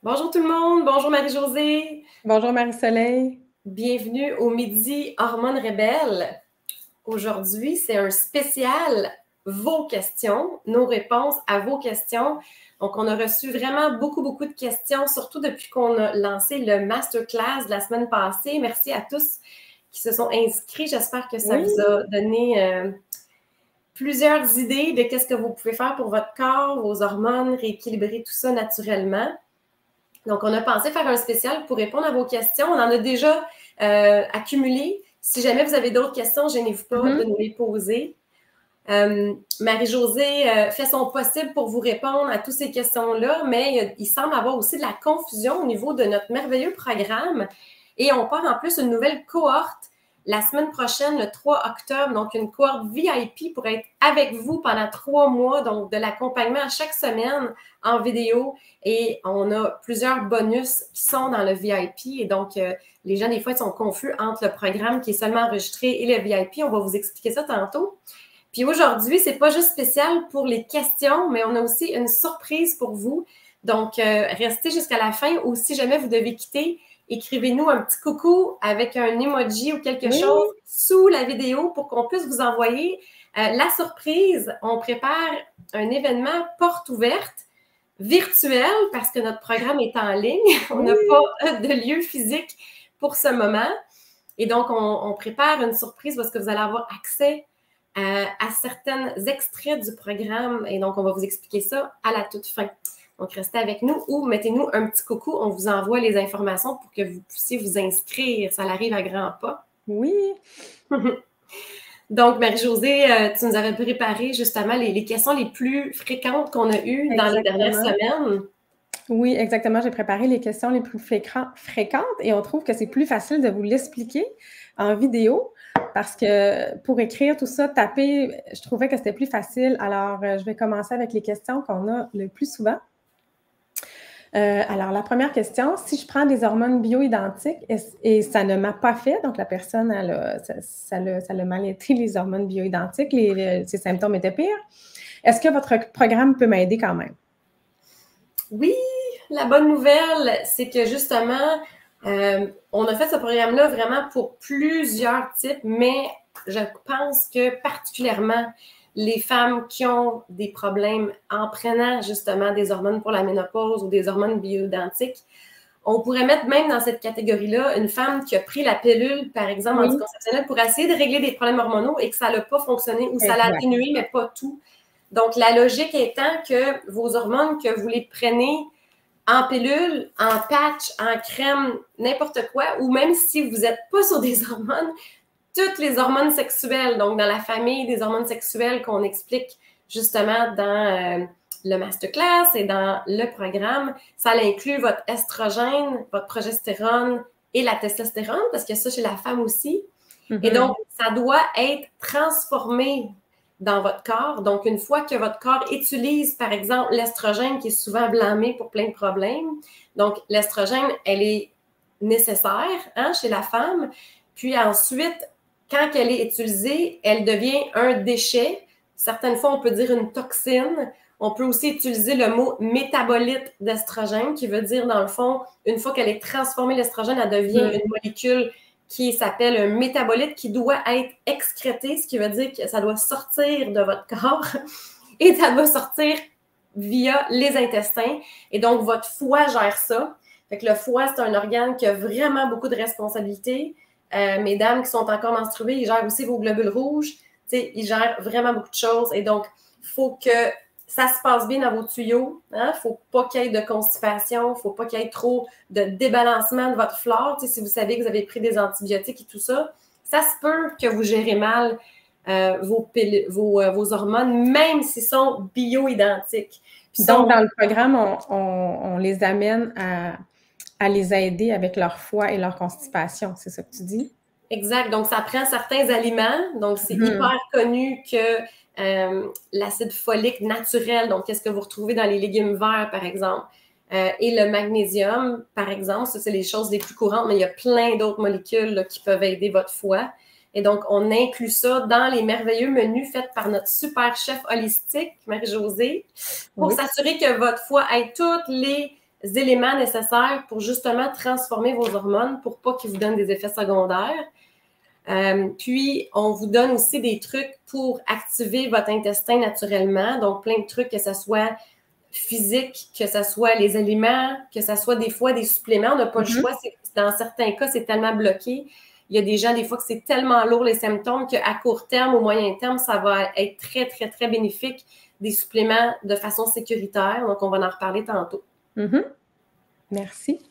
Bonjour tout le monde, bonjour Marie-Josée. Bonjour Marie-Soleil. Bienvenue au Midi Hormones Rebelles. Aujourd'hui, c'est un spécial vos questions, nos réponses à vos questions. Donc, on a reçu vraiment beaucoup de questions, surtout depuis qu'on a lancé le masterclass de la semaine passée. Merci à tous qui se sont inscrits. J'espère que ça vous a donné plusieurs idées de qu'est-ce que vous pouvez faire pour votre corps, vos hormones, rééquilibrer tout ça naturellement. Donc, on a pensé faire un spécial pour répondre à vos questions. On en a déjà accumulé. Si jamais vous avez d'autres questions, gênez-vous pas de nous les poser. Marie-Josée fait son possible pour vous répondre à toutes ces questions-là, mais il semble avoir aussi de la confusion au niveau de notre merveilleux programme. Et on part en plus une nouvelle cohorte la semaine prochaine, le 3 octobre, donc une cohorte VIP pour être avec vous pendant 3 mois, donc de l'accompagnement à chaque semaine en vidéo. Et on a plusieurs bonus qui sont dans le VIP. Et donc, les gens, des fois, ils sont confus entre le programme qui est seulement enregistré et le VIP. On va vous expliquer ça tantôt. Puis aujourd'hui, c'est pas juste spécial pour les questions, mais on a aussi une surprise pour vous. Donc, restez jusqu'à la fin ou si jamais vous devez quitter, écrivez-nous un petit coucou avec un emoji ou quelque chose sous la vidéo pour qu'on puisse vous envoyer la surprise. On prépare un événement porte ouverte virtuel parce que notre programme est en ligne. On n'a pas de lieu physique pour ce moment. Et donc, on prépare une surprise parce que vous allez avoir accès à certains extraits du programme. Et donc, on va vous expliquer ça à la toute fin. Donc, restez avec nous ou mettez-nous un petit coucou. On vous envoie les informations pour que vous puissiez vous inscrire. Ça arrive à grands pas. Oui. Donc, Marie-Josée, tu nous avais préparé justement les questions les plus fréquentes qu'on a eues dans les dernières semaines. Oui, exactement. J'ai préparé les questions les plus fréquentes et on trouve que c'est plus facile de vous l'expliquer en vidéo parce que pour écrire tout ça, taper, je trouvais que c'était plus facile. Alors, je vais commencer avec les questions qu'on a le plus souvent. Alors, la première question, si je prends des hormones bioidentiques et ça ne m'a pas fait, donc la personne, ça l'a mal été, les hormones bioidentiques, ses symptômes étaient pires, est-ce que votre programme peut m'aider quand même? Oui, la bonne nouvelle, c'est que justement, on a fait ce programme-là vraiment pour plusieurs types, mais je pense que particulièrement les femmes qui ont des problèmes en prenant justement des hormones pour la ménopause ou des hormones bioidentiques, on pourrait mettre même dans cette catégorie-là une femme qui a pris la pilule, par exemple, anticonceptionnelle pour essayer de régler des problèmes hormonaux et que ça n'a pas fonctionné ou ça l'a atténué, mais pas tout. Donc, la logique étant que vos hormones, que vous les prenez en pilule, en patch, en crème, n'importe quoi, ou même si vous n'êtes pas sur des hormones, toutes les hormones sexuelles, donc dans la famille des hormones sexuelles qu'on explique justement dans le masterclass et dans le programme, ça inclut votre estrogène, votre progestérone et la testostérone, parce que ça chez la femme aussi. Et donc, ça doit être transformé dans votre corps. Donc, une fois que votre corps utilise, par exemple, l'estrogène qui est souvent blâmé pour plein de problèmes, donc l'estrogène, elle est nécessaire chez la femme. Puis ensuite, quand elle est utilisée, elle devient un déchet. Certaines fois, on peut dire une toxine. On peut aussi utiliser le mot métabolite d'estrogène, qui veut dire, dans le fond, une fois qu'elle est transformée, l'estrogène, elle devient une molécule qui s'appelle un métabolite qui doit être excrété, ce qui veut dire que ça doit sortir de votre corps et ça doit sortir via les intestins. Et donc, votre foie gère ça. Fait que le foie, c'est un organe qui a vraiment beaucoup de responsabilités. Mesdames qui sont encore menstruées, ils gèrent aussi vos globules rouges. Ils gèrent vraiment beaucoup de choses. Et donc, il faut que ça se passe bien dans vos tuyaux. Il ne faut pas qu'il y ait de constipation. Il ne faut pas qu'il y ait trop de débalancement de votre flore. Si vous savez que vous avez pris des antibiotiques et tout ça, ça se peut que vous gérez mal vos hormones, même s'ils sont bio-identiques. Donc, dans le programme, on les amène à les aider avec leur foie et leur constipation, c'est ça que tu dis? Exact. Donc, ça prend certains aliments. Donc, c'est hyper connu que l'acide folique naturel, donc qu'est-ce que vous retrouvez dans les légumes verts, par exemple, et le magnésium, par exemple, ça, c'est les choses les plus courantes, mais il y a plein d'autres molécules là, qui peuvent aider votre foie. Et donc, on inclut ça dans les merveilleux menus faits par notre super chef holistique, Marie-Josée, pour s'assurer que votre foie ait toutes les éléments nécessaires pour justement transformer vos hormones pour pas qu'ils vous donnent des effets secondaires. Puis, on vous donne aussi des trucs pour activer votre intestin naturellement. Donc, plein de trucs, que ce soit physique, que ce soit les aliments, que ce soit des fois des suppléments. On n'a pas le choix. Dans certains cas, c'est tellement bloqué. Il y a des gens, des fois, que c'est tellement lourd les symptômes qu'à court terme, au moyen terme, ça va être très, très, très bénéfique, des suppléments de façon sécuritaire. Donc, on va en reparler tantôt. Merci.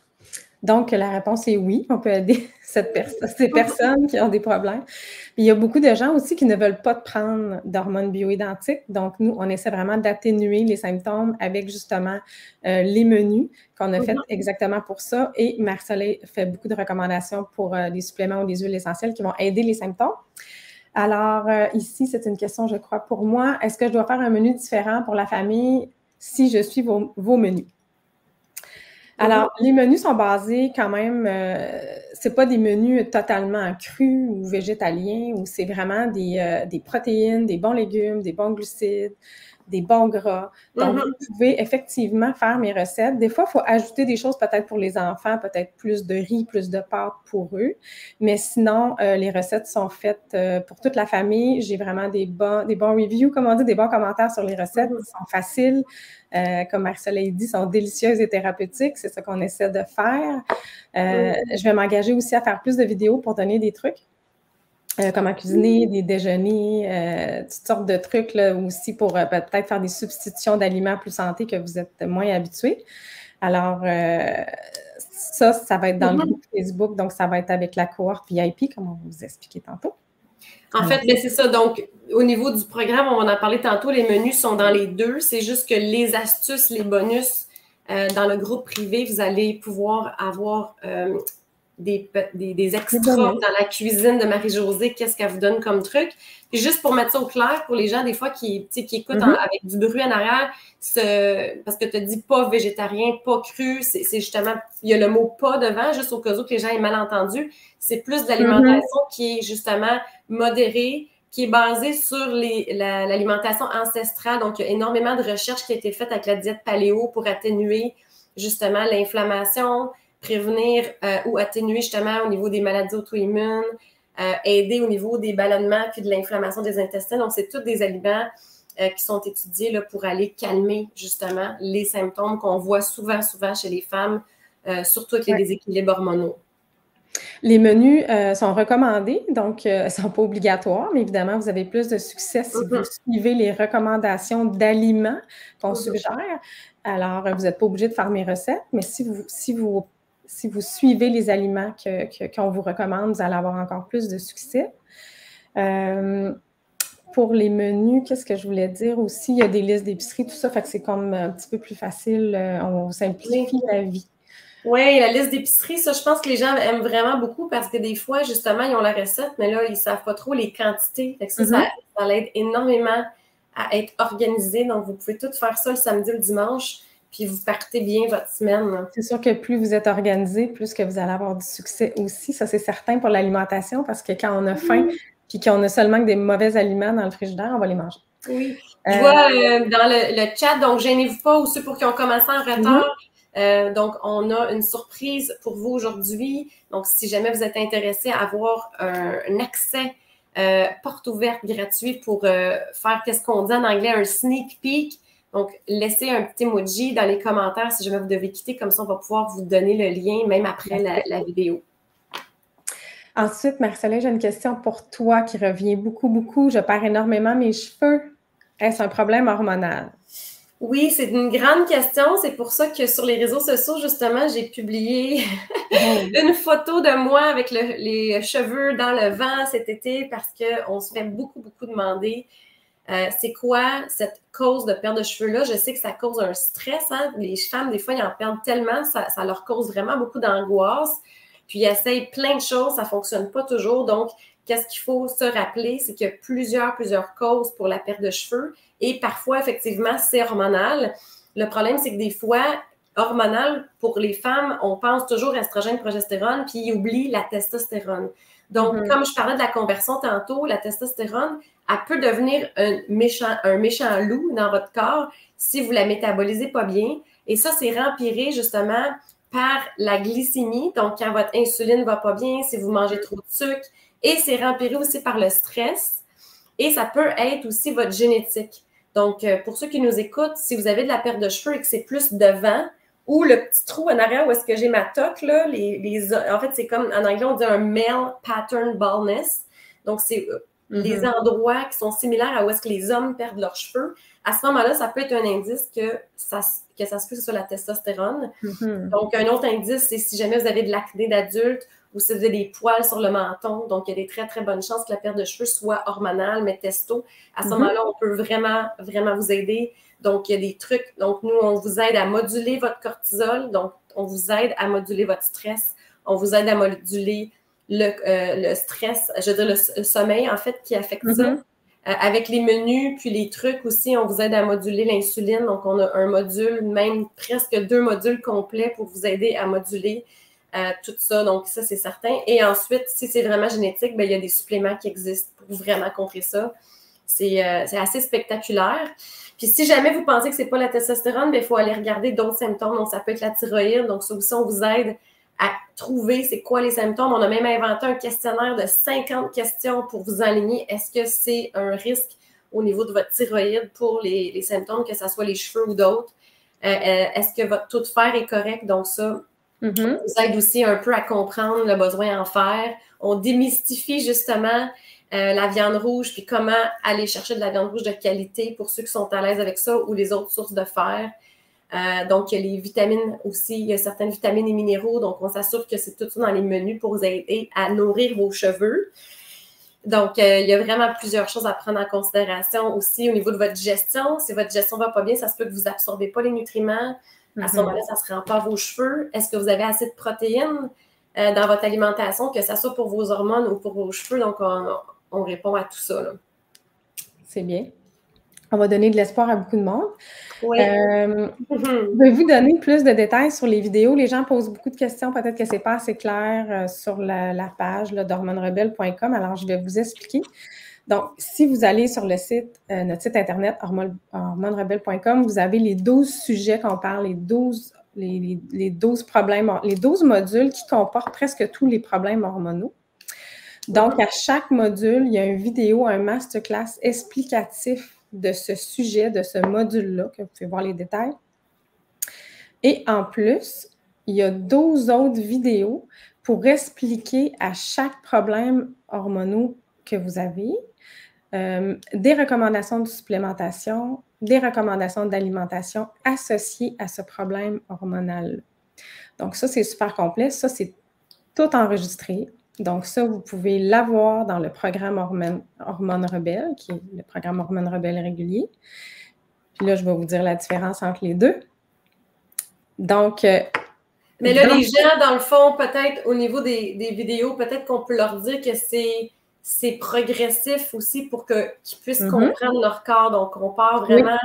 Donc, la réponse est oui, on peut aider ces personnes qui ont des problèmes. Puis, il y a beaucoup de gens aussi qui ne veulent pas prendre d'hormones bioidentiques. Donc, nous, on essaie vraiment d'atténuer les symptômes avec justement les menus qu'on a fait exactement pour ça. Et Marie-Soleil fait beaucoup de recommandations pour les suppléments ou les huiles essentielles qui vont aider les symptômes. Alors, ici, c'est une question, je crois, pour moi. Est-ce que je dois faire un menu différent pour la famille si je suis vos menus? Alors, les menus sont basés quand même, c'est pas des menus totalement crus ou végétaliens, où c'est vraiment des protéines, des bons légumes, des bons glucides, des bons gras. Donc, vous pouvez effectivement faire mes recettes. Des fois, il faut ajouter des choses peut-être pour les enfants, peut-être plus de riz, plus de pâtes pour eux. Mais sinon, les recettes sont faites pour toute la famille. J'ai vraiment des bons reviews, comme on dit, des bons commentaires sur les recettes. Ils sont faciles. Comme Marie-Soleil dit, sont délicieuses et thérapeutiques. C'est ça qu'on essaie de faire. Je vais m'engager aussi à faire plus de vidéos pour donner des trucs. Comment cuisiner, des déjeuners, toutes sortes de trucs là, aussi pour peut-être faire des substitutions d'aliments plus santé que vous êtes moins habitués. Alors, ça va être dans le groupe Facebook, donc ça va être avec la cohorte VIP, comme on va vous expliquer tantôt. En fait, c'est ça. Donc, au niveau du programme, on va en parler tantôt, les menus sont dans les deux. C'est juste que les astuces, les bonus, dans le groupe privé, vous allez pouvoir avoir des extras dans la cuisine de Marie-Josée, qu'est-ce qu'elle vous donne comme truc. Puis juste pour mettre ça au clair, pour les gens, des fois, qui écoutent avec du bruit en arrière, parce que tu as dit pas végétarien, pas cru, c'est justement, il y a le mot pas devant, juste au cas où que les gens aient mal entendu. C'est plus de l'alimentation qui est justement modérée, qui est basée sur l'alimentation ancestrale. Donc, il y a énormément de recherches qui ont été faites avec la diète paléo pour atténuer justement l'inflammation, prévenir ou atténuer justement au niveau des maladies auto-immunes, aider au niveau des ballonnements puis de l'inflammation des intestins. Donc, c'est tous des aliments qui sont étudiés là, pour aller calmer justement les symptômes qu'on voit souvent chez les femmes, surtout avec les déséquilibres hormonaux. Les menus sont recommandés, donc ils ne sont pas obligatoires, mais évidemment, vous avez plus de succès si vous suivez les recommandations d'aliments qu'on suggère. Alors, vous n'êtes pas obligé de faire mes recettes, mais si vous suivez les aliments qu'on vous recommande, vous allez avoir encore plus de succès. Pour les menus, qu'est-ce que je voulais dire aussi? Il y a des listes d'épicerie, tout ça, fait que c'est comme un petit peu plus facile. On simplifie la vie. Oui, la liste d'épicerie, ça, je pense que les gens aiment vraiment beaucoup parce que des fois, justement, ils ont la recette, mais là, ils ne savent pas trop les quantités. Fait que ça l'aide énormément à être organisé. Donc, vous pouvez tout faire ça le samedi, le dimanche, puis vous partez bien votre semaine. C'est sûr que plus vous êtes organisé, plus que vous allez avoir du succès aussi. Ça, c'est certain pour l'alimentation parce que quand on a faim puis qu'on a seulement que des mauvais aliments dans le frigidaire, on va les manger. Oui. Je vois dans le chat, donc gênez-vous pas, ou ceux pour qui ont commencé en retard. Donc, on a une surprise pour vous aujourd'hui. Donc, si jamais vous êtes intéressé à avoir un accès porte ouverte gratuit pour faire, qu'est-ce qu'on dit en anglais, un sneak peek. Donc, laissez un petit emoji dans les commentaires si jamais vous devez quitter. Comme ça, on va pouvoir vous donner le lien même après la vidéo. Ensuite, Marie-Soleil, j'ai une question pour toi qui revient beaucoup. Je perds énormément mes cheveux. Est-ce un problème hormonal? Oui, c'est une grande question. C'est pour ça que sur les réseaux sociaux, justement, j'ai publié une photo de moi avec les cheveux dans le vent cet été parce qu'on se fait beaucoup demander c'est quoi cette cause de perte de cheveux-là. Je sais que ça cause un stress. Hein? Les femmes, des fois, ils en perdent tellement, ça leur cause vraiment beaucoup d'angoisse. Puis, ils essayent plein de choses, ça ne fonctionne pas toujours. Donc, qu'est-ce qu'il faut se rappeler? C'est qu'il y a plusieurs causes pour la perte de cheveux. Et parfois, effectivement, c'est hormonal. Le problème, c'est que des fois, hormonal, pour les femmes, on pense toujours estrogène, progestérone, puis ils oublient la testostérone. Donc, comme je parlais de la conversion tantôt, la testostérone, elle peut devenir un méchant loup dans votre corps si vous la métabolisez pas bien. Et ça, c'est rempiré justement par la glycémie. Donc, quand votre insuline ne va pas bien, si vous mangez trop de sucre. Et c'est rempiré aussi par le stress. Et ça peut être aussi votre génétique. Donc, pour ceux qui nous écoutent, si vous avez de la perte de cheveux et que c'est plus devant, ou le petit trou en arrière où est-ce que j'ai ma toque, là, en fait, c'est comme, en anglais, on dit un male pattern baldness. Donc, c'est les endroits qui sont similaires à où est-ce que les hommes perdent leurs cheveux. À ce moment-là, ça peut être un indice que ça se peut que ce soit la testostérone. Donc, un autre indice, c'est si jamais vous avez de l'acné d'adulte ou si vous avez des poils sur le menton. Donc, il y a des très, très bonnes chances que la perte de cheveux soit hormonale, mais testo. À ce moment-là, on peut vraiment, vraiment vous aider. Donc, il y a des trucs. Donc, nous, on vous aide à moduler votre cortisol. Donc, on vous aide à moduler votre stress. On vous aide à moduler le stress, je veux dire le sommeil, en fait, qui affecte ça. Avec les menus, puis les trucs aussi, on vous aide à moduler l'insuline. Donc, on a un module, même presque 2 modules complets pour vous aider à moduler tout ça. Donc, ça, c'est certain. Et ensuite, si c'est vraiment génétique, bien, il y a des suppléments qui existent pour vraiment contrer ça. C'est assez spectaculaire. Puis, si jamais vous pensez que c'est pas la testostérone, bien, il faut aller regarder d'autres symptômes. Donc, ça peut être la thyroïde. Donc, ça aussi, on vous aide à trouver c'est quoi les symptômes. On a même inventé un questionnaire de 50 questions pour vous aligner. Est-ce que c'est un risque au niveau de votre thyroïde pour les symptômes, que ce soit les cheveux ou d'autres? Est-ce que votre taux de fer est correct? Donc ça, on vous aide aussi un peu à comprendre le besoin en fer. On démystifie justement la viande rouge, puis comment aller chercher de la viande rouge de qualité pour ceux qui sont à l'aise avec ça ou les autres sources de fer. Donc, il y a les vitamines aussi, il y a certaines vitamines et minéraux, donc on s'assure que c'est tout ça dans les menus pour vous aider à nourrir vos cheveux. Donc, il y a vraiment plusieurs choses à prendre en considération aussi au niveau de votre digestion. Si votre digestion ne va pas bien, ça se peut que vous n'absorbez pas les nutriments. À ce moment-là, ça ne se rend pas à vos cheveux. Est-ce que vous avez assez de protéines dans votre alimentation, que ce soit pour vos hormones ou pour vos cheveux? Donc, on répond à tout ça, là. C'est bien. On va donner de l'espoir à beaucoup de monde. Oui. Je vais vous donner plus de détails sur les vidéos. Les gens posent beaucoup de questions. Peut-être que ce n'est pas assez clair sur la page d'hormonerebelle.com. Alors, je vais vous expliquer. Donc, si vous allez sur le site, notre site internet hormonerebelle.com, vous avez les 12 sujets qu'on parle, les 12 problèmes, les 12 modules qui comportent presque tous les problèmes hormonaux. Donc, à chaque module, il y a une vidéo, un masterclass explicatif de ce sujet, de ce module-là, que vous pouvez voir les détails. Et en plus, il y a 12 autres vidéos pour expliquer à chaque problème hormonaux que vous avez, des recommandations de supplémentation, des recommandations d'alimentation associées à ce problème hormonal. Donc ça, c'est super complet. Ça, c'est tout enregistré. Donc ça, vous pouvez l'avoir dans le programme Hormone Rebelle, qui est le programme Hormone Rebelle régulier. Puis là, je vais vous dire la différence entre les deux. Donc... mais là, les gens, dans le fond, peut-être au niveau des vidéos, peut-être qu'on peut leur dire que c'est progressif aussi pour qu'ils puissent comprendre leur corps. Donc, on part vraiment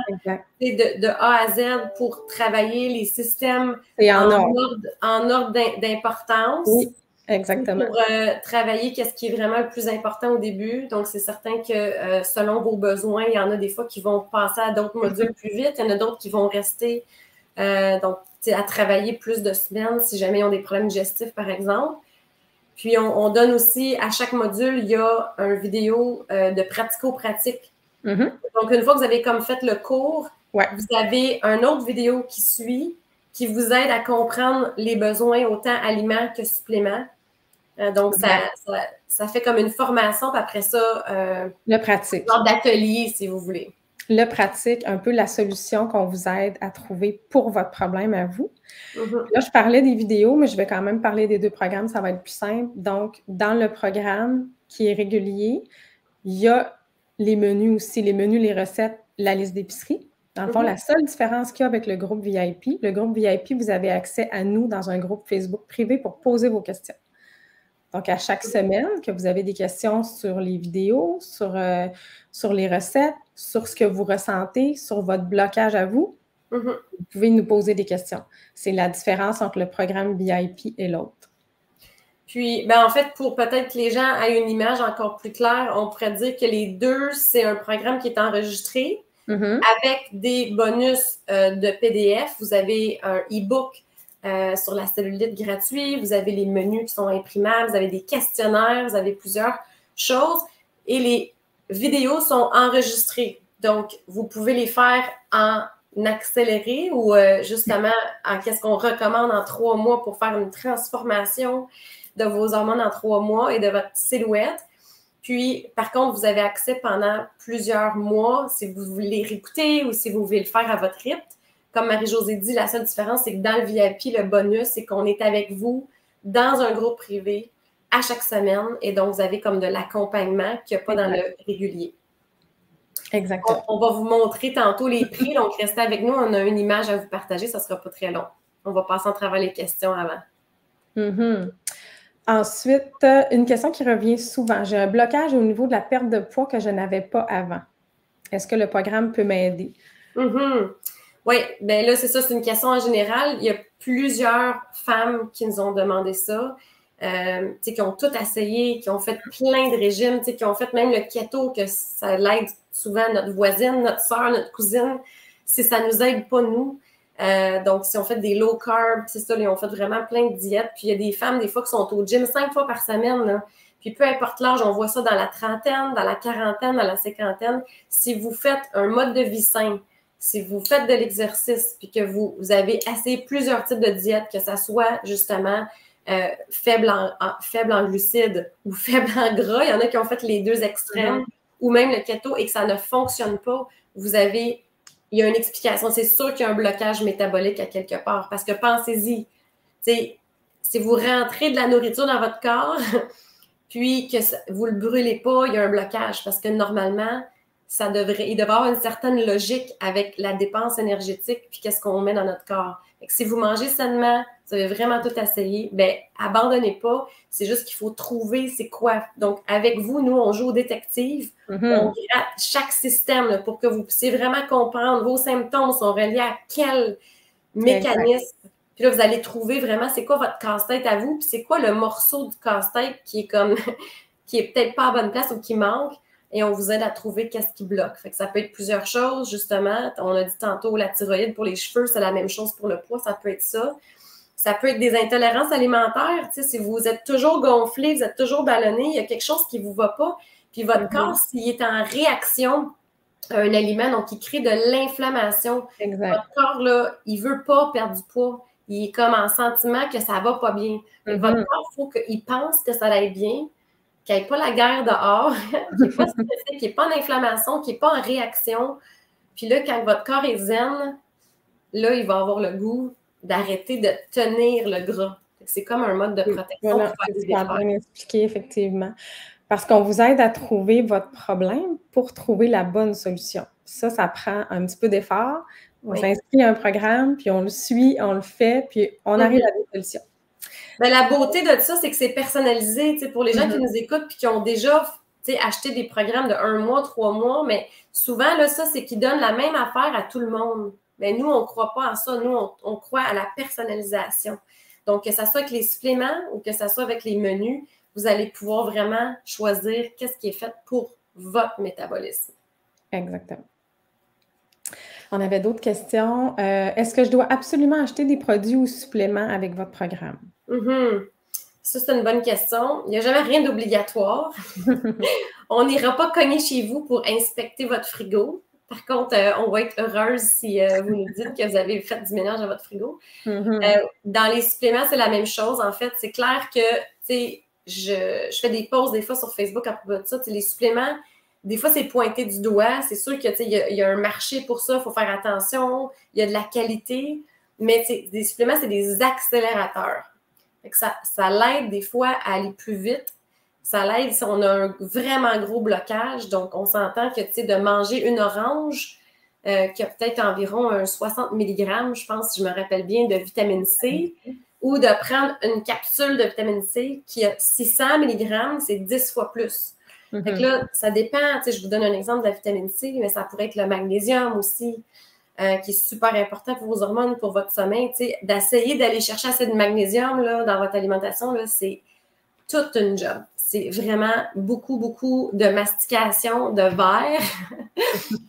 de A à Z pour travailler les systèmes en ordre d'importance. Oui, exactement. Pour travailler qu'est-ce qui est vraiment le plus important au début. Donc, c'est certain que selon vos besoins, il y en a des fois qui vont passer à d'autres modules plus vite. Il y en a d'autres qui vont rester donc, à travailler plus de semaines si jamais ils ont des problèmes digestifs, par exemple. Puis, on donne aussi, à chaque module, il y a une vidéo de pratico-pratique. Donc, une fois que vous avez comme fait le cours, vous avez une autre vidéo qui suit, qui vous aide à comprendre les besoins autant aliments que suppléments. Donc, ça fait comme une formation, puis après ça, le pratique. Genre d'atelier, si vous voulez. Le pratique, un peu la solution qu'on vous aide à trouver pour votre problème à vous. Là, je parlais des vidéos, mais je vais quand même parler des 2 programmes, ça va être plus simple. Donc, dans le programme qui est régulier, il y a les menus aussi, les menus, les recettes, la liste d'épicerie. Dans le fond, la seule différence qu'il y a avec le groupe VIP, vous avez accès à nous dans un groupe Facebook privé pour poser vos questions. Donc, à chaque semaine que vous avez des questions sur les vidéos, sur les recettes, sur ce que vous ressentez, sur votre blocage à vous, vous pouvez nous poser des questions. C'est la différence entre le programme VIP et l'autre. Puis, en fait, pour peut-être que les gens aient une image encore plus claire, on pourrait dire que les deux, c'est un programme qui est enregistré. avec des bonus de PDF. Vous avez un e-book sur la cellulite gratuit, vous avez les menus qui sont imprimables, vous avez des questionnaires, vous avez plusieurs choses et les vidéos sont enregistrées. Donc, vous pouvez les faire en accéléré ou justement en qu'est-ce qu'on recommande en 3 mois pour faire une transformation de vos hormones en 3 mois et de votre silhouette. Puis, par contre, vous avez accès pendant plusieurs mois si vous voulez réécouter ou si vous voulez le faire à votre rythme. Comme Marie-Josée dit, la seule différence, c'est que dans le VIP, le bonus, c'est qu'on est avec vous dans un groupe privé à chaque semaine et donc vous avez comme de l'accompagnement qu'il n'y a pas dans le régulier. Exactement. On va vous montrer tantôt les prix, donc restez avec nous, on a une image à vous partager, ça ne sera pas très long. On va passer en travers les questions avant. Ensuite, une question qui revient souvent. J'ai un blocage au niveau de la perte de poids que je n'avais pas avant. Est-ce que le programme peut m'aider? Oui, bien là, c'est ça, c'est une question en général. Il y a plusieurs femmes qui nous ont demandé ça, qui ont tout essayé, qui ont fait plein de régimes, qui ont fait même le keto, que ça l'aide souvent notre voisine, notre soeur, notre cousine, si ça ne nous aide pas, nous. Donc, si on fait des low carb, c'est ça, ils ont fait vraiment plein de diètes. Puis, il y a des femmes, des fois, qui sont au gym 5 fois par semaine, là. Puis, peu importe l'âge, on voit ça dans la trentaine, dans la quarantaine, dans la cinquantaine. Si vous faites un mode de vie sain, si vous faites de l'exercice, puis que vous avez essayé plusieurs types de diètes, que ça soit justement faible en glucides ou faible en gras, il y en a qui ont fait les deux extrêmes, ou même le keto, et que ça ne fonctionne pas, il y a une explication. C'est sûr qu'il y a un blocage métabolique à quelque part, parce que pensez-y, si vous rentrez de la nourriture dans votre corps, puis que vous ne le brûlez pas, il y a un blocage, parce que normalement, il devrait y avoir une certaine logique avec la dépense énergétique puis qu'est-ce qu'on met dans notre corps. Et que si vous mangez sainement, vous avez vraiment tout essayé, bien, abandonnez pas. C'est juste qu'il faut trouver c'est quoi. Donc, avec vous, nous, on joue au détective. On gratte chaque système là, pour que vous puissiez vraiment comprendre vos symptômes sont reliés à quel mécanisme. Puis là, vous allez trouver vraiment c'est quoi votre casse-tête à vous, puis c'est quoi le morceau du casse-tête qui est comme qui est peut-être pas à bonne place ou qui manque. Et on vous aide à trouver qu'est-ce qui bloque. Fait que ça peut être plusieurs choses, justement. On a dit tantôt la thyroïde pour les cheveux, c'est la même chose pour le poids, ça peut être ça. Ça peut être des intolérances alimentaires. Tu sais, si vous êtes toujours gonflé, vous êtes toujours ballonné, il y a quelque chose qui ne vous va pas. Puis votre corps, s'il est en réaction à un aliment, donc il crée de l'inflammation. Votre corps, là, il ne veut pas perdre du poids. Il est comme en sentiment que ça ne va pas bien. Votre corps, il faut qu'il pense que ça aille bien, qu'il n'y ait pas la guerre dehors, qu'il n'est pas stressé, qu'il n'est pas en inflammation, qu'il n'est pas en réaction. Puis là, quand votre corps est zen, là, il va avoir le goût d'arrêter de tenir le gras. C'est comme un mode de protection. Voilà, c'est bien expliqué, effectivement. Parce qu'on vous aide à trouver votre problème pour trouver la bonne solution. Ça prend un petit peu d'effort. On s'inscrit à un programme, puis on le suit, on le fait, puis on arrive à des solutions. Ben, la beauté de ça, c'est que c'est personnalisé. Pour les gens qui nous écoutent et qui ont déjà acheté des programmes de 1 mois, 3 mois, mais souvent, là, ça, c'est qu'ils donnent la même affaire à tout le monde. Mais nous, on ne croit pas à ça. Nous, on croit à la personnalisation. Donc, que ce soit avec les suppléments ou que ce soit avec les menus, vous allez pouvoir vraiment choisir qu'est-ce qui est fait pour votre métabolisme. Exactement. On avait d'autres questions. Est-ce que je dois absolument acheter des produits ou suppléments avec votre programme? Ça, c'est une bonne question. Il n'y a jamais rien d'obligatoire. On n'ira pas cogner chez vous pour inspecter votre frigo. Par contre, on va être heureuse si vous nous dites que vous avez fait du ménage dans votre frigo. Dans les suppléments, c'est la même chose. En fait, c'est clair que, je fais des posts des fois sur Facebook à propos de ça. Les suppléments, des fois, c'est pointé du doigt. C'est sûr qu'il y a un marché pour ça. Il faut faire attention. Il y a de la qualité. Mais des suppléments, c'est des accélérateurs. Ça l'aide des fois à aller plus vite. Ça l'aide si on a un vraiment gros blocage. Donc, on s'entend que de manger une orange qui a peut-être environ 60 mg, je pense, si je me rappelle bien, de vitamine C, ou de prendre une capsule de vitamine C qui a 600 mg, c'est 10 fois plus. Fait que là, ça dépend. Je vous donne un exemple de la vitamine C, mais ça pourrait être le magnésium aussi, qui est super important pour vos hormones, pour votre sommeil. D'essayer d'aller chercher assez de magnésium là, dans votre alimentation, là, c'est toute une job. C'est vraiment beaucoup, beaucoup de mastication, de verre.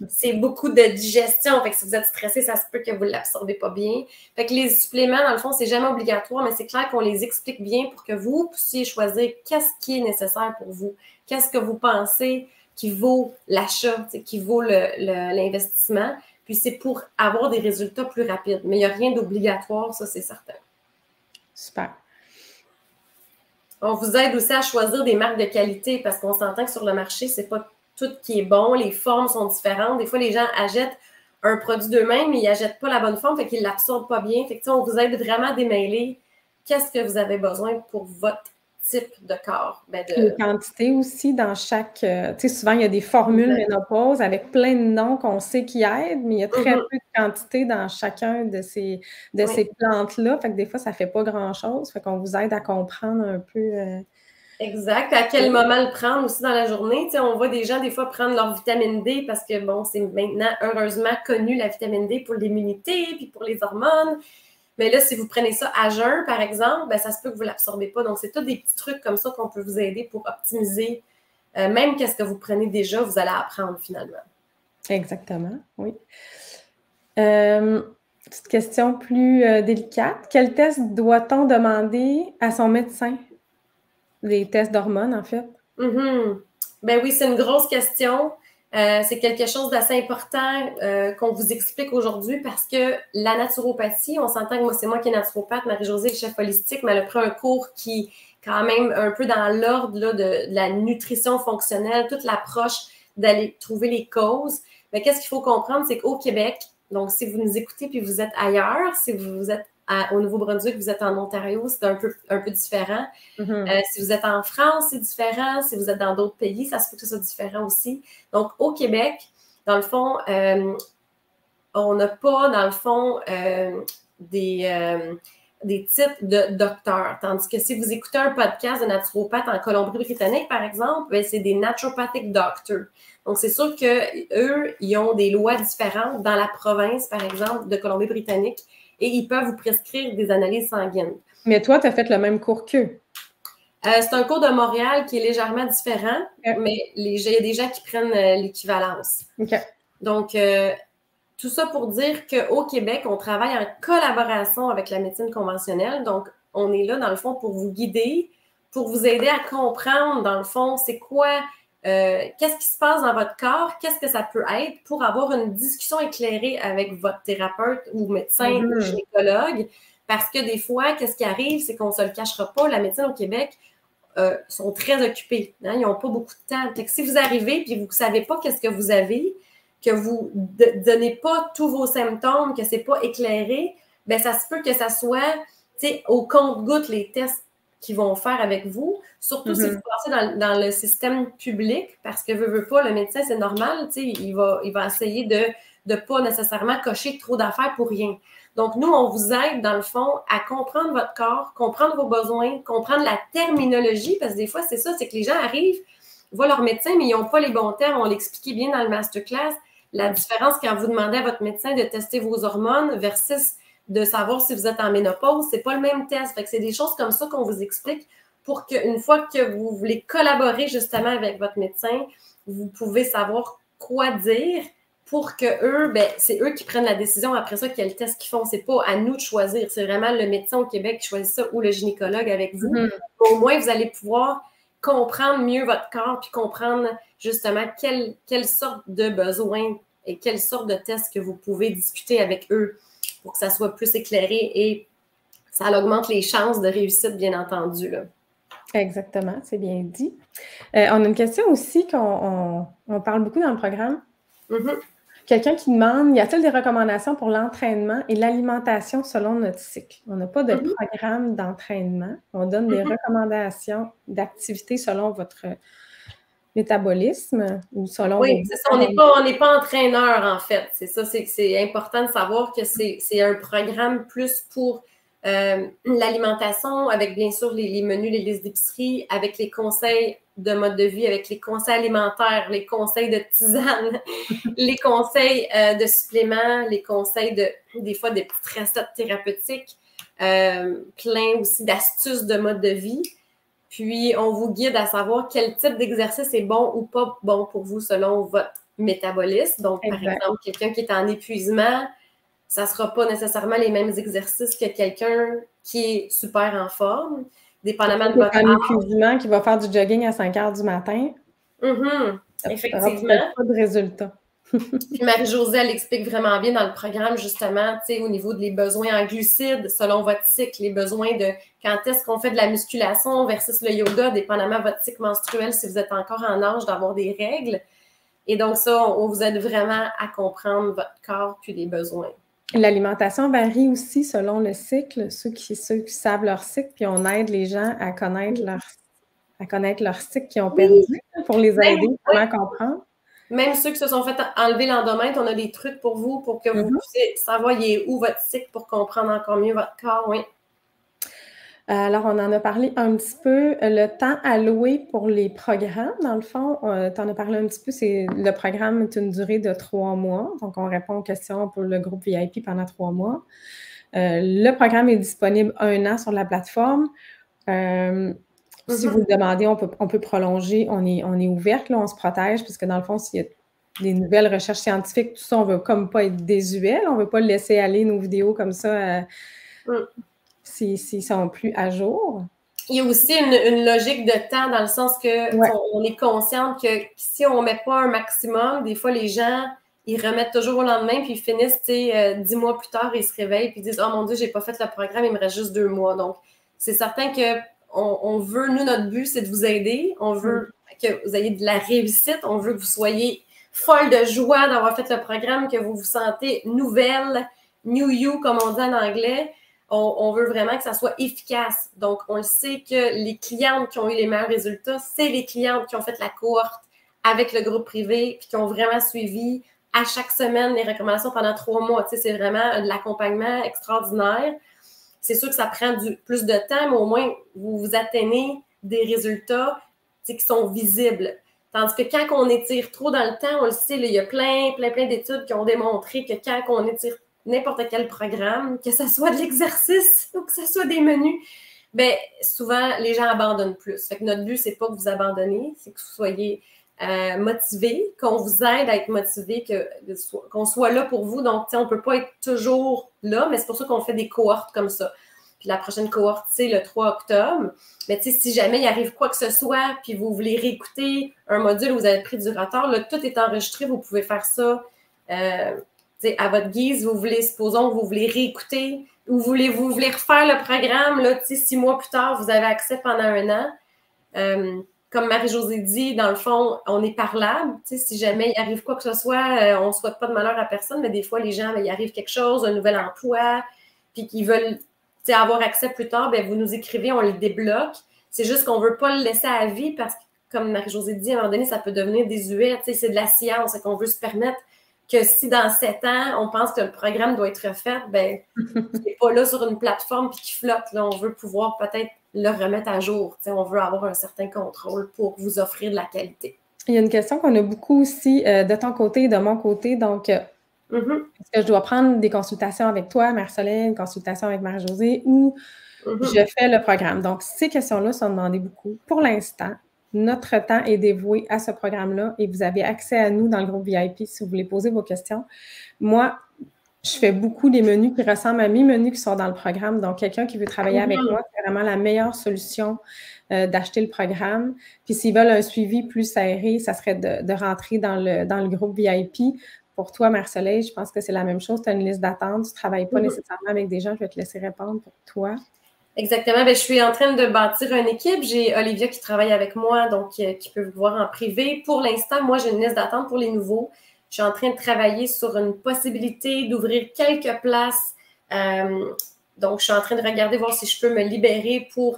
C'est beaucoup de digestion. Fait que si vous êtes stressé, ça se peut que vous ne l'absorbez pas bien. Fait que les suppléments, dans le fond, c'est jamais obligatoire, mais c'est clair qu'on les explique bien pour que vous puissiez choisir qu'est-ce qui est nécessaire pour vous. Qu'est-ce que vous pensez qui vaut l'achat, qui vaut l'investissement. Puis c'est pour avoir des résultats plus rapides. Mais il n'y a rien d'obligatoire, ça, c'est certain. Super. On vous aide aussi à choisir des marques de qualité parce qu'on s'entend que sur le marché, c'est pas tout qui est bon. Les formes sont différentes. Des fois, les gens achètent un produit d'eux-mêmes, mais ils n'achètent pas la bonne forme, fait qu'ils ne l'absorbent pas bien. Fait que, on vous aide vraiment à démêler qu'est-ce que vous avez besoin pour votre type de corps. Les quantités aussi dans chaque... tu sais, souvent, il y a des formules ménopause avec plein de noms qu'on sait qui aident, mais il y a très peu de quantité dans chacun de ces plantes-là. Fait que des fois, ça ne fait pas grand-chose. Fait qu'on vous aide à comprendre un peu... Exact. À quel moment le prendre aussi dans la journée. Tu sais, on voit des gens, des fois, prendre leur vitamine D parce que, bon, c'est maintenant, heureusement, connu, la vitamine D pour l'immunité puis pour les hormones. Mais là, si vous prenez ça à jeun, par exemple, ben, ça se peut que vous ne l'absorbez pas. Donc, c'est tous des petits trucs comme ça qu'on peut vous aider pour optimiser. Même qu'est-ce que vous prenez déjà, vous allez apprendre finalement. Exactement, oui. Petite question plus délicate. Quel test doit-on demander à son médecin? Les tests d'hormones, en fait. Ben oui, c'est une grosse question. C'est quelque chose d'assez important qu'on vous explique aujourd'hui parce que la naturopathie, on s'entend que c'est moi qui est naturopathe, Marie-Josée est chef holistique, mais elle a pris un cours qui est quand même un peu dans l'ordre de la nutrition fonctionnelle, toute l'approche d'aller trouver les causes. Mais qu'est-ce qu'il faut comprendre, c'est qu'au Québec, donc si vous nous écoutez puis vous êtes ailleurs, si vous êtes au Nouveau-Brunswick, vous êtes en Ontario, c'est un peu différent. Si vous êtes en France, c'est différent. Si vous êtes dans d'autres pays, ça se peut que ce soit différent aussi. Donc, au Québec, dans le fond, on n'a pas, dans le fond, des titres de docteurs. Tandis que si vous écoutez un podcast de naturopathe en Colombie-Britannique, par exemple, ben, c'est des naturopathic doctors. Donc, c'est sûr qu'eux, ils ont des lois différentes dans la province, par exemple, de Colombie-Britannique, et ils peuvent vous prescrire des analyses sanguines. Mais toi, tu as fait le même cours qu'eux. C'est un cours de Montréal qui est légèrement différent, mais il y a des gens qui prennent l'équivalence. Donc, tout ça pour dire qu'au Québec, on travaille en collaboration avec la médecine conventionnelle. Donc, on est là, dans le fond, pour vous guider, pour vous aider à comprendre, dans le fond, c'est quoi, qu'est-ce qui se passe dans votre corps, qu'est-ce que ça peut être pour avoir une discussion éclairée avec votre thérapeute ou médecin ou gynécologue. Parce que des fois, qu'est-ce qui arrive, c'est qu'on ne se le cachera pas, la médecine au Québec sont très occupés. Hein? Ils n'ont pas beaucoup de temps. Donc, si vous arrivez et vous ne savez pas qu'est-ce que vous avez, que vous ne donnez pas tous vos symptômes, que ce n'est pas éclairé, bien, ça se peut que ça soit au compte-gouttes les tests qu'ils vont faire avec vous. Surtout si vous passez dans le système public, parce que veut pas, le médecin, c'est normal, il va essayer de ne pas nécessairement cocher trop d'affaires pour rien. Donc, nous, on vous aide, dans le fond, à comprendre votre corps, comprendre vos besoins, comprendre la terminologie, parce que des fois, c'est ça, c'est que les gens arrivent, voient leur médecin, mais ils n'ont pas les bons termes. On l'expliquait bien dans le masterclass, la différence quand vous demandez à votre médecin de tester vos hormones versus de savoir si vous êtes en ménopause, c'est pas le même test. Fait que c'est des choses comme ça qu'on vous explique pour qu'une fois que vous voulez collaborer justement avec votre médecin, vous pouvez savoir quoi dire pour que eux, ben, c'est eux qui prennent la décision après ça quel test qu'ils font. C'est pas à nous de choisir. C'est vraiment le médecin au Québec qui choisit ça ou le gynécologue avec vous. Au moins, vous allez pouvoir comprendre mieux votre corps puis comprendre justement quelle sorte de besoins et quelle sorte de tests que vous pouvez discuter avec eux pour que ça soit plus éclairé et ça augmente les chances de réussite, bien entendu. Là. Exactement, c'est bien dit. On a une question aussi qu'on parle beaucoup dans le programme. Quelqu'un qui demande, y a-t-il des recommandations pour l'entraînement et l'alimentation selon notre cycle? On n'a pas de programme d'entraînement. On donne des recommandations d'activité selon votre métabolisme ou selon... Oui, c'est ça. On n'est pas entraîneur, en fait. C'est ça, c'est important de savoir que c'est un programme plus pour l'alimentation, avec bien sûr les menus, les listes d'épicerie, avec les conseils de mode de vie, avec les conseils alimentaires, les conseils de tisane, les conseils de suppléments, les conseils des fois des petites recettes thérapeutiques, plein aussi d'astuces de mode de vie. Puis, on vous guide à savoir quel type d'exercice est bon ou pas bon pour vous selon votre métabolisme. Donc, par exemple, quelqu'un qui est en épuisement, ça ne sera pas nécessairement les mêmes exercices que quelqu'un qui est super en forme, dépendamment de votre âge. Un épuisement qui va faire du jogging à 5 heures du matin. Effectivement. Peut-être pas de résultat. Puis Marie-Josée, elle explique vraiment bien dans le programme, justement, tu sais, au niveau des besoins en glucides, selon votre cycle, les besoins de quand est-ce qu'on fait de la musculation versus le yoga, dépendamment de votre cycle menstruel, si vous êtes encore en âge d'avoir des règles. Et donc ça, on vous aide vraiment à comprendre votre corps puis les besoins. L'alimentation varie aussi selon le cycle, ceux qui savent leur cycle, puis on aide les gens à connaître leur cycle qui ont perdu pour les aider à comprendre. Même ceux qui se sont fait enlever l'endomètre, on a des trucs pour vous pour que vous puissiez savoir où votre cycle pour comprendre encore mieux votre corps, oui. Alors, on en a parlé un petit peu. Le temps alloué pour les programmes, dans le fond, tu en as parlé un petit peu, le programme est une durée de 3 mois. Donc, on répond aux questions pour le groupe VIP pendant 3 mois. Le programme est disponible 1 an sur la plateforme. Si vous le demandez, on peut prolonger. On est ouverte, là, on se protège, parce que dans le fond, s'il y a des nouvelles recherches scientifiques, tout ça, on ne veut comme pas être désuet. On ne veut pas laisser aller nos vidéos comme ça s'ils sont plus à jour. Il y a aussi une logique de temps dans le sens que on est consciente que si on ne met pas un maximum, des fois, les gens, ils remettent toujours au lendemain, puis ils finissent, 10 mois plus tard, ils se réveillent, puis ils disent « Oh mon Dieu, j'ai pas fait le programme, il me reste juste 2 mois. » Donc, c'est certain que on veut, nous, notre but, c'est de vous aider. On veut que vous ayez de la réussite. On veut que vous soyez folle de joie d'avoir fait le programme, que vous vous sentez nouvelle, new you, comme on dit en anglais. On veut vraiment que ça soit efficace. Donc, on le sait que les clientes qui ont eu les meilleurs résultats, c'est les clientes qui ont fait la cohorte avec le groupe privé puis qui ont vraiment suivi à chaque semaine les recommandations pendant 3 mois. Tu sais, c'est vraiment de l'accompagnement extraordinaire. C'est sûr que ça prend plus de temps, mais au moins, vous atteignez des résultats qui sont visibles. Tandis que quand on étire trop dans le temps, on le sait, là, il y a plein d'études qui ont démontré que quand on étire n'importe quel programme, que ce soit de l'exercice ou que ce soit des menus, bien, souvent, les gens abandonnent plus. Fait que notre but, c'est pas que vous abandonnez, c'est que vous soyez motivés, qu'on vous aide à être motivés, qu'on soit là pour vous. Donc, on ne peut pas être toujours là, mais c'est pour ça qu'on fait des cohortes comme ça. Puis la prochaine cohorte, c'est le 3 octobre. Mais si jamais il arrive quoi que ce soit, puis vous voulez réécouter un module où vous avez pris du retard, là, tout est enregistré, vous pouvez faire ça à votre guise. Vous voulez, supposons que vous voulez réécouter ou vous voulez refaire le programme, là, 6 mois plus tard, vous avez accès pendant 1 an. Comme Marie-Josée dit, dans le fond, on est parlable. Si jamais il arrive quoi que ce soit, on ne souhaite pas de malheur à personne, mais des fois, les gens, il arrive quelque chose, un nouvel emploi, puis qu'ils veulent avoir accès plus tard, bien, vous nous écrivez, on le débloque. C'est juste qu'on ne veut pas le laisser à vie parce que, comme Marie-Josée dit, à un moment donné, ça peut devenir désuet. C'est de la science et qu'on veut se permettre que si dans 7 ans, on pense que le programme doit être refait, bien, c'est pas là sur une plateforme puis qui flotte. Là, on veut pouvoir peut-être le remettre à jour. On veut avoir un certain contrôle pour vous offrir de la qualité. Il y a une question qu'on a beaucoup aussi de ton côté et de mon côté. Donc, est-ce que je dois prendre des consultations avec toi, Marie-Soleil, une consultation avec Marie-Josée ou je fais le programme? Donc, ces questions-là sont demandées beaucoup. Pour l'instant, notre temps est dévoué à ce programme-là et vous avez accès à nous dans le groupe VIP si vous voulez poser vos questions. Moi, je fais beaucoup des menus qui ressemblent à mes menus qui sont dans le programme. Donc, quelqu'un qui veut travailler avec moi, c'est vraiment la meilleure solution d'acheter le programme. Puis, s'ils veulent un suivi plus serré, ça serait de rentrer dans le groupe VIP. Pour toi, Marie-Soleil, je pense que c'est la même chose. Tu as une liste d'attente. Tu ne travailles pas nécessairement avec des gens. Je vais te laisser répondre pour toi. Exactement. Bien, je suis en train de bâtir une équipe. J'ai Olivia qui travaille avec moi, donc qui peut vous voir en privé. Pour l'instant, moi, j'ai une liste d'attente pour les nouveaux. Je suis en train de travailler sur une possibilité d'ouvrir quelques places. Donc, je suis en train de regarder, voir si je peux me libérer pour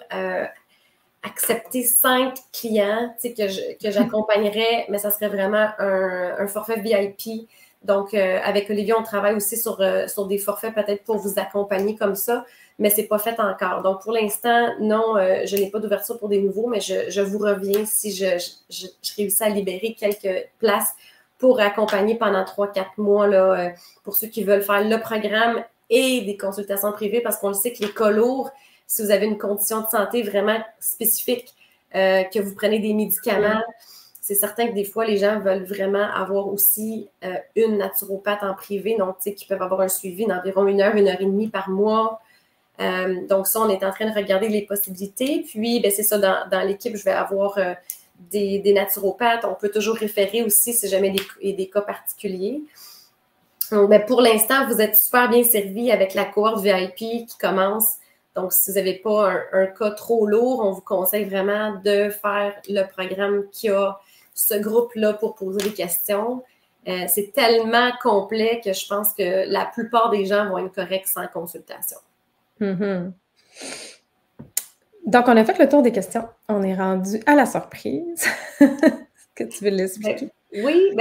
accepter 5 clients que j'accompagnerais, mais ça serait vraiment un forfait VIP. Donc, avec Olivia, on travaille aussi sur des forfaits peut-être pour vous accompagner comme ça, mais ce n'est pas fait encore. Donc, pour l'instant, non, je n'ai pas d'ouverture pour des nouveaux, mais je vous reviens si je réussis à libérer quelques places pour accompagner pendant 3-4 mois là, pour ceux qui veulent faire le programme et des consultations privées, parce qu'on le sait que les cas lourds, si vous avez une condition de santé vraiment spécifique, que vous prenez des médicaments. C'est certain que des fois, les gens veulent vraiment avoir aussi une naturopathe en privé, donc qui peuvent avoir un suivi d'environ 1 heure, 1 heure et demie par mois. Donc ça, on est en train de regarder les possibilités. Puis, c'est ça, dans l'équipe, je vais avoir des naturopathes. On peut toujours référer aussi si jamais il y a des cas particuliers. Donc, pour l'instant, vous êtes super bien servis avec la cohorte VIP qui commence. Donc, si vous n'avez pas un cas trop lourd, on vous conseille vraiment de faire le programme qui a ce groupe-là pour poser des questions. C'est tellement complet que je pense que la plupart des gens vont être corrects sans consultation. Mm-hmm. Donc, on a fait le tour des questions. On est rendu à la surprise. Est-ce que tu veux l'expliquer? Oui,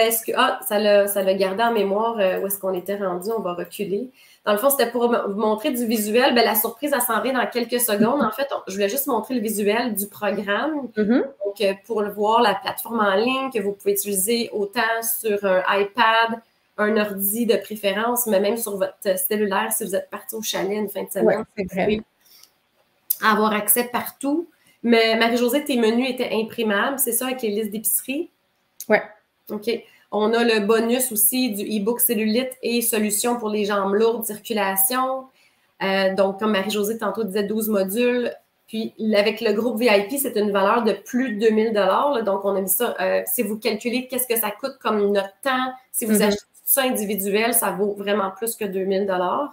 ça l'a gardé en mémoire où est-ce qu'on était rendu. On va reculer. Dans le fond, c'était pour vous montrer du visuel. La surprise, elle s'en vient dans quelques secondes. En fait, je voulais juste montrer le visuel du programme. Donc, pour le voir, la plateforme en ligne que vous pouvez utiliser autant sur un iPad, un ordi de préférence, mais même sur votre cellulaire si vous êtes parti au chalet une fin de semaine. Oui, c'est vrai. Avoir accès partout. Mais Marie-Josée, tes menus étaient imprimables, c'est ça, avec les listes d'épicerie? Oui. OK. On a le bonus aussi du e-book cellulite et solutions pour les jambes lourdes, circulation. Donc, comme Marie-Josée tantôt disait, 12 modules. Puis, avec le groupe VIP, c'est une valeur de plus de 2000 $. Donc, on a mis ça. Si vous calculez qu'est-ce que ça coûte comme notre temps, si vous achetez tout ça individuel, ça vaut vraiment plus que 2000 $.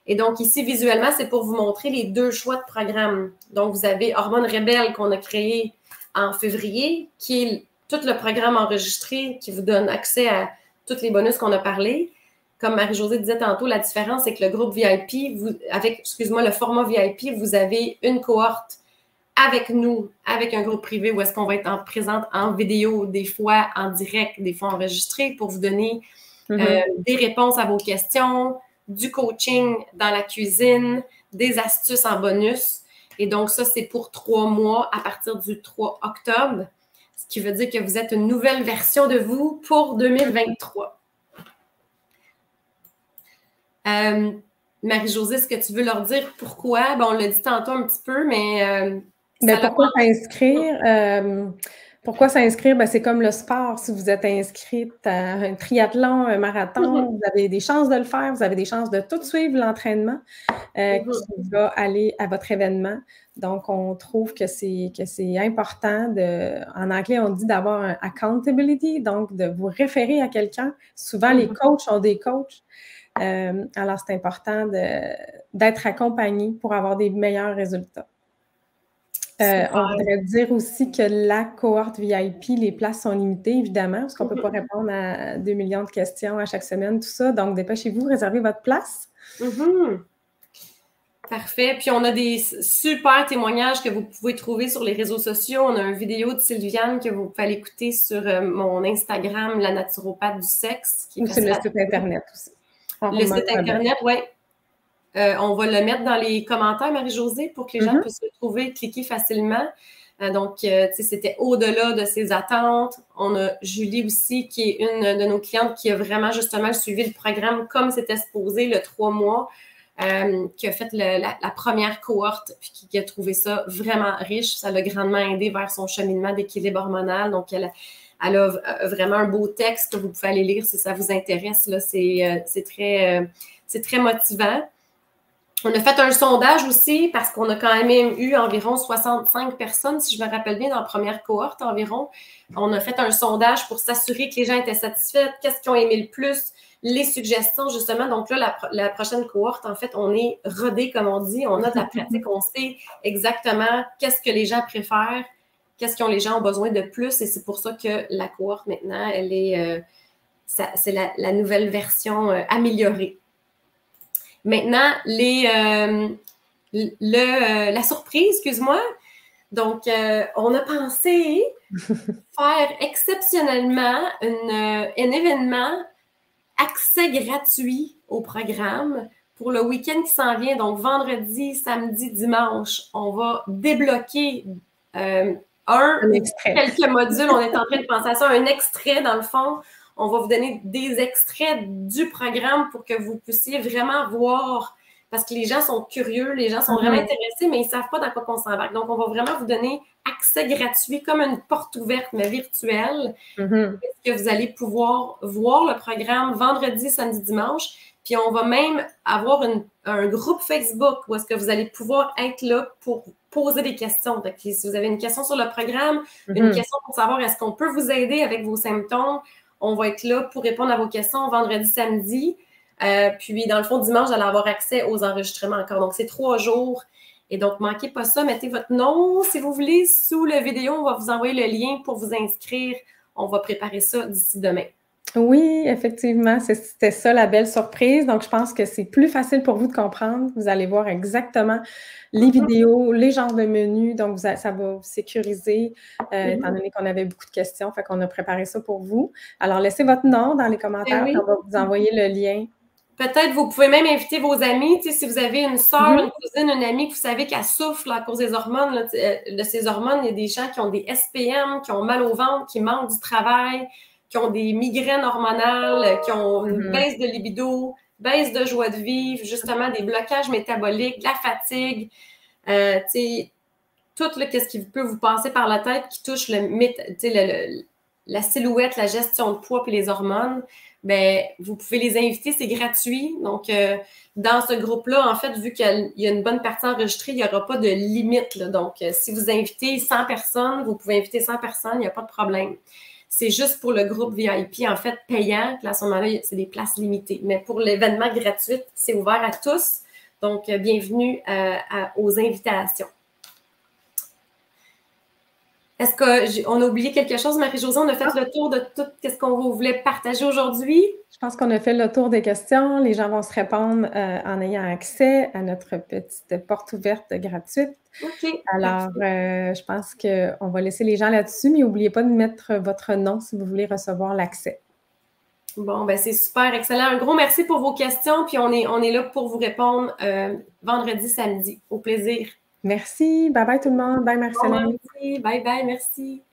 Et donc, ici, visuellement, c'est pour vous montrer les 2 choix de programme. Donc, vous avez Hormones Rebelles qu'on a créé en février, qui est tout le programme enregistré qui vous donne accès à tous les bonus qu'on a parlé. Comme Marie-Josée disait tantôt, la différence, c'est que le groupe VIP, le format VIP, vous avez une cohorte avec nous, avec un groupe privé où est-ce qu'on va être présente en vidéo, des fois en direct, des fois enregistré, pour vous donner des réponses à vos questions, du coaching dans la cuisine, des astuces en bonus. Et donc, ça, c'est pour 3 mois à partir du 3 octobre, ce qui veut dire que vous êtes une nouvelle version de vous pour 2023. Marie-Josée, est-ce que tu veux leur dire pourquoi? On l'a dit tantôt un petit peu, mais... pourquoi s'inscrire? Pourquoi s'inscrire? C'est comme le sport. Si vous êtes inscrite à un triathlon, un marathon, vous avez des chances de le faire, vous avez des chances de tout suivre l'entraînement qui va aller à votre événement. Donc, on trouve que c'est important en anglais, on dit d'avoir un accountability, donc de vous référer à quelqu'un. Souvent, les coachs ont des coachs. Alors, c'est important d'être accompagné pour avoir des meilleurs résultats. On voudrait dire aussi que la cohorte VIP, les places sont limitées, évidemment, parce qu'on ne peut pas répondre à 2 millions de questions à chaque semaine, tout ça. Donc, dépêchez-vous, réservez votre place. Parfait. Puis, on a des super témoignages que vous pouvez trouver sur les réseaux sociaux. On a une vidéo de Sylviane que vous pouvez aller écouter sur mon Instagram, la naturopathe du sexe. Ou sur le site Internet aussi. Le site Internet, oui. On va le mettre dans les commentaires, Marie-Josée, pour que les gens puissent le trouver, cliquer facilement. Donc, c'était au-delà de ses attentes. On a Julie aussi, qui est une de nos clientes qui a vraiment justement suivi le programme comme c'était supposé, le 3 mois, qui a fait la première cohorte, puis qui a trouvé ça vraiment riche. Ça l'a grandement aidé vers son cheminement d'équilibre hormonal. Donc, elle a vraiment un beau texte que vous pouvez aller lire si ça vous intéresse. C'est très motivant. On a fait un sondage aussi parce qu'on a quand même eu environ 65 personnes, si je me rappelle bien, dans la première cohorte environ. On a fait un sondage pour s'assurer que les gens étaient satisfaits, qu'est-ce qu'ils ont aimé le plus, les suggestions, justement. Donc là, la prochaine cohorte, en fait, on est rodé, comme on dit. On a de la pratique, on sait exactement qu'est-ce que les gens préfèrent, qu'est-ce que les gens ont besoin de plus. Et c'est pour ça que la cohorte, maintenant, elle est... c'est la nouvelle version améliorée. Maintenant, la surprise, excuse-moi. Donc, on a pensé faire exceptionnellement un événement accès gratuit au programme pour le week-end qui s'en vient. Donc, vendredi, samedi, dimanche, on va débloquer quelques modules. On est en train de penser à ça, un extrait dans le fond. On va vous donner des extraits du programme pour que vous puissiez vraiment voir parce que les gens sont curieux, les gens sont vraiment intéressés, mais ils ne savent pas dans quoi on s'embarque. Donc, on va vraiment vous donner accès gratuit, comme une porte ouverte, mais virtuelle, que vous allez pouvoir voir le programme vendredi, samedi, dimanche. Puis on va même avoir un groupe Facebook où est-ce que vous allez pouvoir être là pour poser des questions. Donc, si vous avez une question sur le programme, une question pour savoir est-ce qu'on peut vous aider avec vos symptômes, on va être là pour répondre à vos questions vendredi, samedi. Puis, dans le fond, dimanche, vous allez avoir accès aux enregistrements encore. Donc, c'est 3 jours. Et donc, manquez pas ça. Mettez votre nom, si vous voulez, sous la vidéo. On va vous envoyer le lien pour vous inscrire. On va préparer ça d'ici demain. Oui, effectivement, c'était ça la belle surprise. Donc, je pense que c'est plus facile pour vous de comprendre. Vous allez voir exactement les vidéos, les genres de menus. Donc, ça va vous sécuriser, étant donné qu'on avait beaucoup de questions. Fait qu'on a préparé ça pour vous. Alors, laissez votre nom dans les commentaires. On va vous envoyer le lien. Peut-être vous pouvez même inviter vos amis. Si vous avez une soeur, une cousine, une amie que vous savez qu'elle souffre à cause des hormones, là, de ces hormones, il y a des gens qui ont des SPM, qui ont mal au ventre, qui manquent du travail, qui ont des migraines hormonales, qui ont une baisse de libido, baisse de joie de vivre, justement des blocages métaboliques, la fatigue, tout ce qui peut vous passer par la tête qui touche la silhouette, la gestion de poids puis les hormones, ben vous pouvez les inviter, c'est gratuit. Donc, dans ce groupe-là, en fait, vu qu'il y a une bonne partie enregistrée, il n'y aura pas de limite. Là. Donc, si vous invitez 100 personnes, vous pouvez inviter 100 personnes, il n'y a pas de problème. C'est juste pour le groupe VIP, en fait, payant. Là, à ce moment-là, c'est des places limitées. Mais pour l'événement gratuit, c'est ouvert à tous. Donc, bienvenue aux invitations. Est-ce qu'on a oublié quelque chose, Marie-Josée? On a fait le tour de tout ce qu'on voulait partager aujourd'hui? Je pense qu'on a fait le tour des questions. Les gens vont se répondre en ayant accès à notre petite porte ouverte gratuite. OK. Alors, je pense qu'on va laisser les gens là-dessus, mais n'oubliez pas de mettre votre nom si vous voulez recevoir l'accès. Bon, ben c'est super, excellent. Un gros merci pour vos questions, puis on est là pour vous répondre vendredi, samedi. Au plaisir. Merci. Bye bye tout le monde. Bye Marceline. Bye bye, merci.